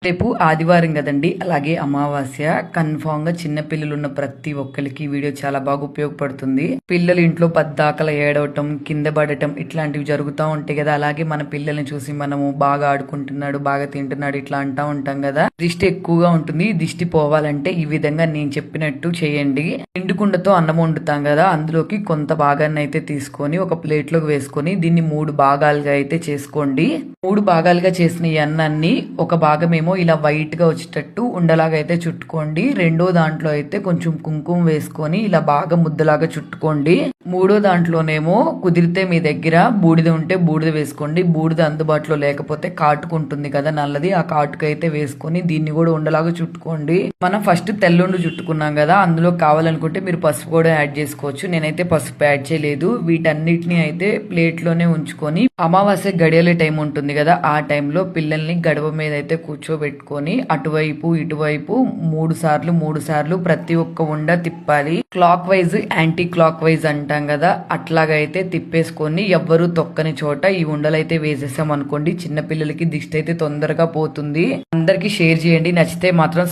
రేపు ఆదివారం కదండి, అలాగే అమావాస్య. కన్ఫామ్ గా చిన్న పిల్లలు ఉన్న ప్రతి ఒక్కరికి ఈ వీడియో చాలా బాగా ఉపయోగపడుతుంది. పిల్లలు ఇంట్లో పద్దాకల ఏడవటం, కింద పడటం ఇట్లాంటివి జరుగుతూ ఉంటాయి కదా. అలాగే మన పిల్లల్ని చూసి మనము బాగా ఆడుకుంటున్నాడు, బాగా తింటున్నాడు ఇట్లా అంటా ఉంటాం కదా. దిష్టి ఎక్కువగా ఉంటుంది. దిష్టి పోవాలంటే ఈ విధంగా నేను చెప్పినట్టు చేయండి. నిండుకుండతో అన్నం వండుతాం కదా, అందులోకి కొంత భాగాన్ని అయితే తీసుకొని ఒక ప్లేట్ లోకి వేసుకొని దీన్ని 3 భాగాలుగా అయితే చేసుకోండి. 3 భాగాలుగా చేసిన ఈ అన్నాన్ని ఒక భాగమేమో ఇలా వైట్ గా వచ్చేటట్టు ఉండలాగా అయితే చుట్టుకోండి. రెండో దాంట్లో అయితే కొంచెం కుంకుమ వేసుకొని ఇలా బాగా ముద్దలాగా చుట్టుకోండి. మూడో దాంట్లోనేమో కుదిరితే మీ దగ్గర బూడిద ఉంటే బూడిద వేసుకోండి. బూడిద అందుబాటులో లేకపోతే కాటుకు ఉంటుంది కదా నల్లది, ఆ కాటుకు అయితే వేసుకొని దీన్ని కూడా ఉండలాగా చుట్టుకోండి. మనం ఫస్ట్ తెల్లుండు చుట్టుకున్నాం కదా, అందులో కావాలనుకుంటే మీరు పసుపు కూడా యాడ్ చేసుకోవచ్చు. నేనైతే పసుపు యాడ్ చేయలేదు. వీటన్నిటిని అయితే ప్లేట్ లోనే ఉంచుకొని అమావాస్య గడియలే టైం ఉంటుంది కదా, ఆ టైంలో పిల్లల్ని గడవ మీద అయితే కూర్చోబెట్టుకొని అటువైపు ఇటువైపు 3 సార్లు ప్రతి ఒక్క ఉండ తిప్పాలి. Clock wise anti clock wise అంటాం కదా, అట్లాగైతే తిప్పేసుకొని ఎవ్వరు తొక్కని చోట ఈ ఉండలైతే వేసేసాం అనుకోండి, చిన్న పిల్లలకి దిష్టి అయితే తొందరగా పోతుంది. అందరికి షేర్ చేయండి. నచ్చితే మాత్రం